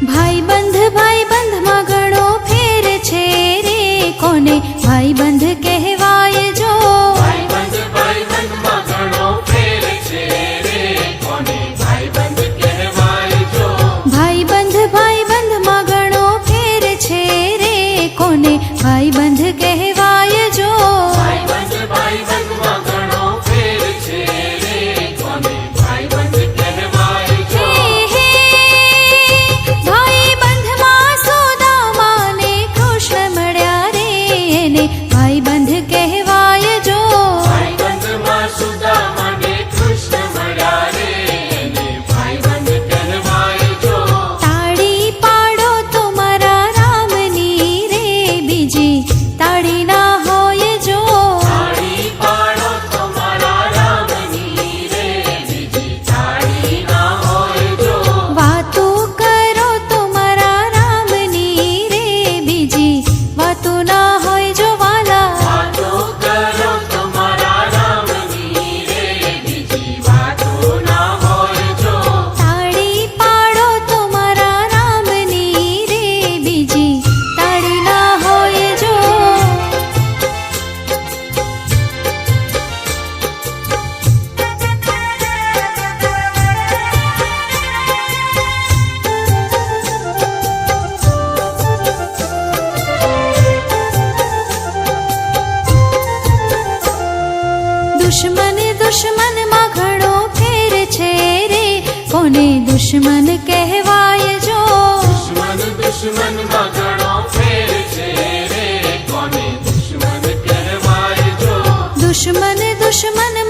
ભાઈબંધ માં ઘણો ફેર છે રે, કોને ભાઈબંધ કહેવાય જો. ભાઈબંધ માં ઘણો ફેર છે રે, કોને ભાઈબંધ કહેવાય જો. ભાઈબંધ માં ઘણો ફેર છે રે, કોને ભાઈબંધ કહેવાય જો. ભાઈબંધ માં ઘણો ફેર છે રે, કોને ભાઈબંધ કહેવાય જો. ભાઈબંધમાં સુદામા ને કૃષ્ણ મળ્યા રે, એને ભાઈબંધ કહેવાય જો. ભાઈબંધમાં સુદામા ને કૃષ્ણ મળ્યા રે, એને ભાઈબંધ કહેવાય જો. તાળી પાડો તો મારા રામની રે, બીજી તાળી ના હોય જો. તાળી પાડો તો મારા રામની રે, બીજી તાળી ના હોય જો. વાતો કરો તો મારા રામની રે, બીજી વાતો ના હોય જો વાલા. વાતો કરો તો મારા રામની રે, બીજી વાતો ના હોય જો. તાળી પાડો તો મારા રામની રે, બીજી તાળી ના હોય જો. દુશ્મન માં ઘણો ફેર છે રે, કોને દુશ્મન કહેવાય જો. દુશ્મન માં ઘણો ફેર છે રે, કોને દુશ્મન કહેવાય જો. દુશ્મન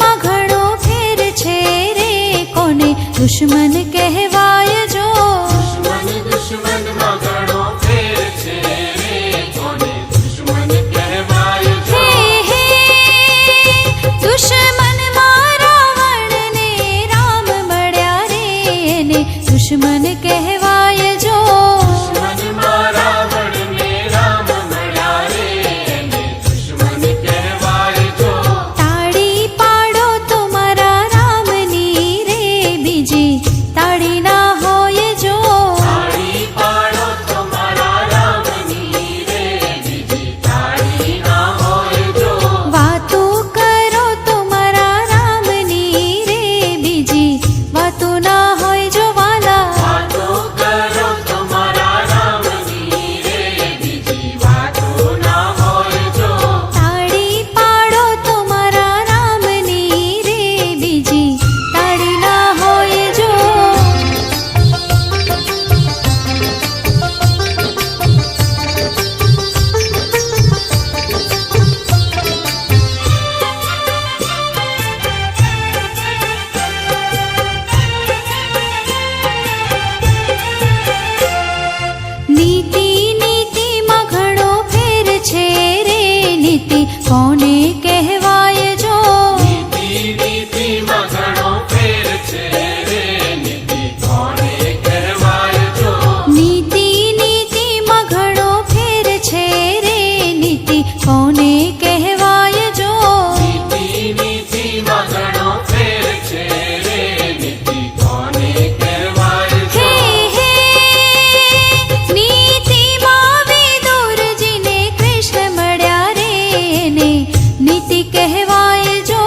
માં ઘણો ફેર છે રે, કોને દુશ્મન કહેવાય જો. દુશ્મન માં ઘણો ફેર છે રે, કોને દુશ્મન કહેવાય જો. દુશ્મન માં રાવણ ને રામ મળ્યા રે, એને દુશ્મન કહેવાય જો. દુશ્મનમાં રાવણ ને રામ મળ્યા રે, એને દુશ્મન કહેવાય જો. તાળી પાડો તો મારા રામની રે, બીજી તાળી ના હોય જો. તાળી પાડો તો મારા રામની રે, બીજી તાળી ના હોય જો. વાતો કરો તો મારા રામની રે, બીજી વાતો ના હોય જો વાલા. વાતો કરો તો મારા રામની રે, બીજી વાતો ના હોય જો. તાળી પાડો તો મારા રામની રે, બીજી તાળી ના હોય જો. નીતિ માં ઘણો ફેર છે રે, નીતિ કોને કહેવાય જો. નીતિમાં ઘણો ફેર છે રે, નીતિ કોને કહેવાય જો. નીતિમાં ઘણો ફેર છે રે, નીતિ કોને કહેવાય જો. નીતિમાં ઘણો ફેર છે રે, નીતિ કોને કહેવાય જો. નીતિમાં વિદુરજીને કૃષ્ણ મળ્યા રે, એને નીતિ કહેવાય જો.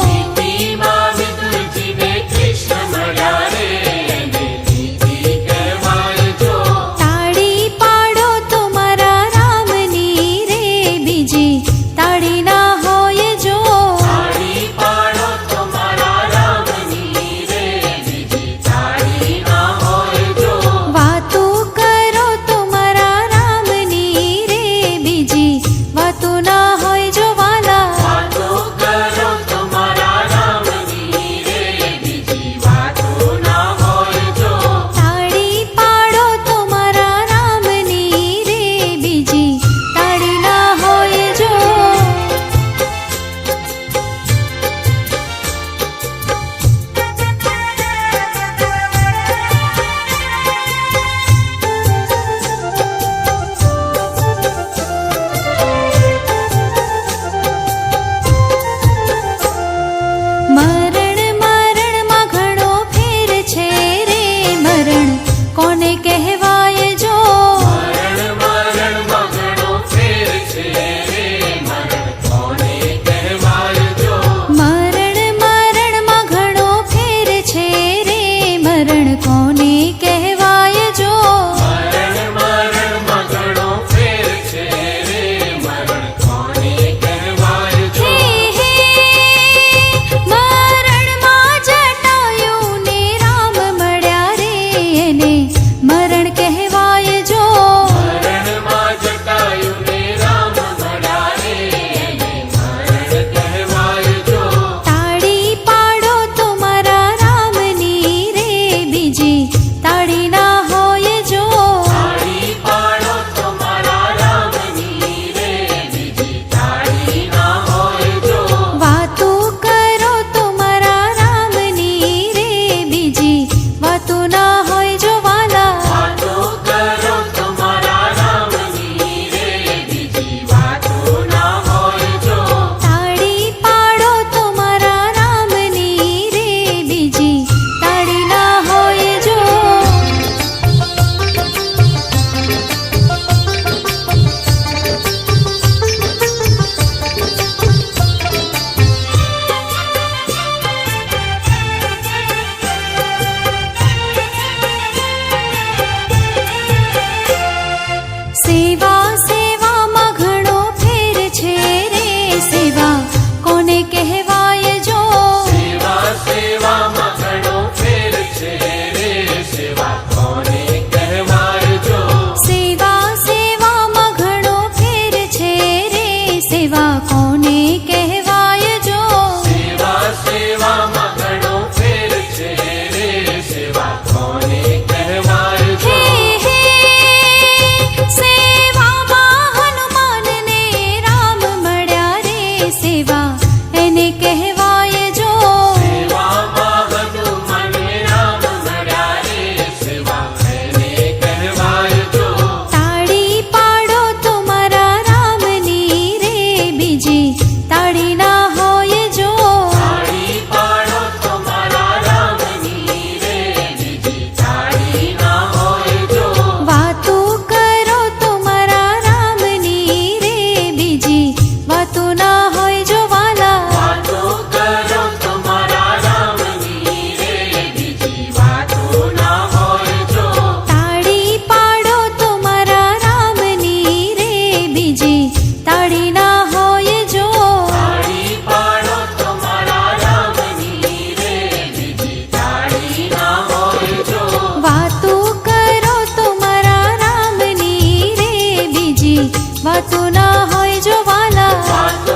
નીતિમાં વિદુરજીને કૃષ્ણ મળ્યા રે, એને નીતિ કહેવાય જો. તાળી પાડો તો મારા રામની રે, બીજી તાળી ના હોય જો. તાળી પાડો તો મારા રામની રે, બીજી તાળી ના હોય જો. વાતો કરો તો મારા રામની રે, બીજી વાતો ના હોય જો વાલા. વાતો કરો તો મારા રામની રે, બીજી વાતો ના હોય જો. તાળી પાડો તો મારા રામની રે, બીજી તાળી ના હોય જો. મરણ માં ઘણો ફેર છે રે, મરણ કોને કહેવાય વાતું ના હોય જો વાલા વાતું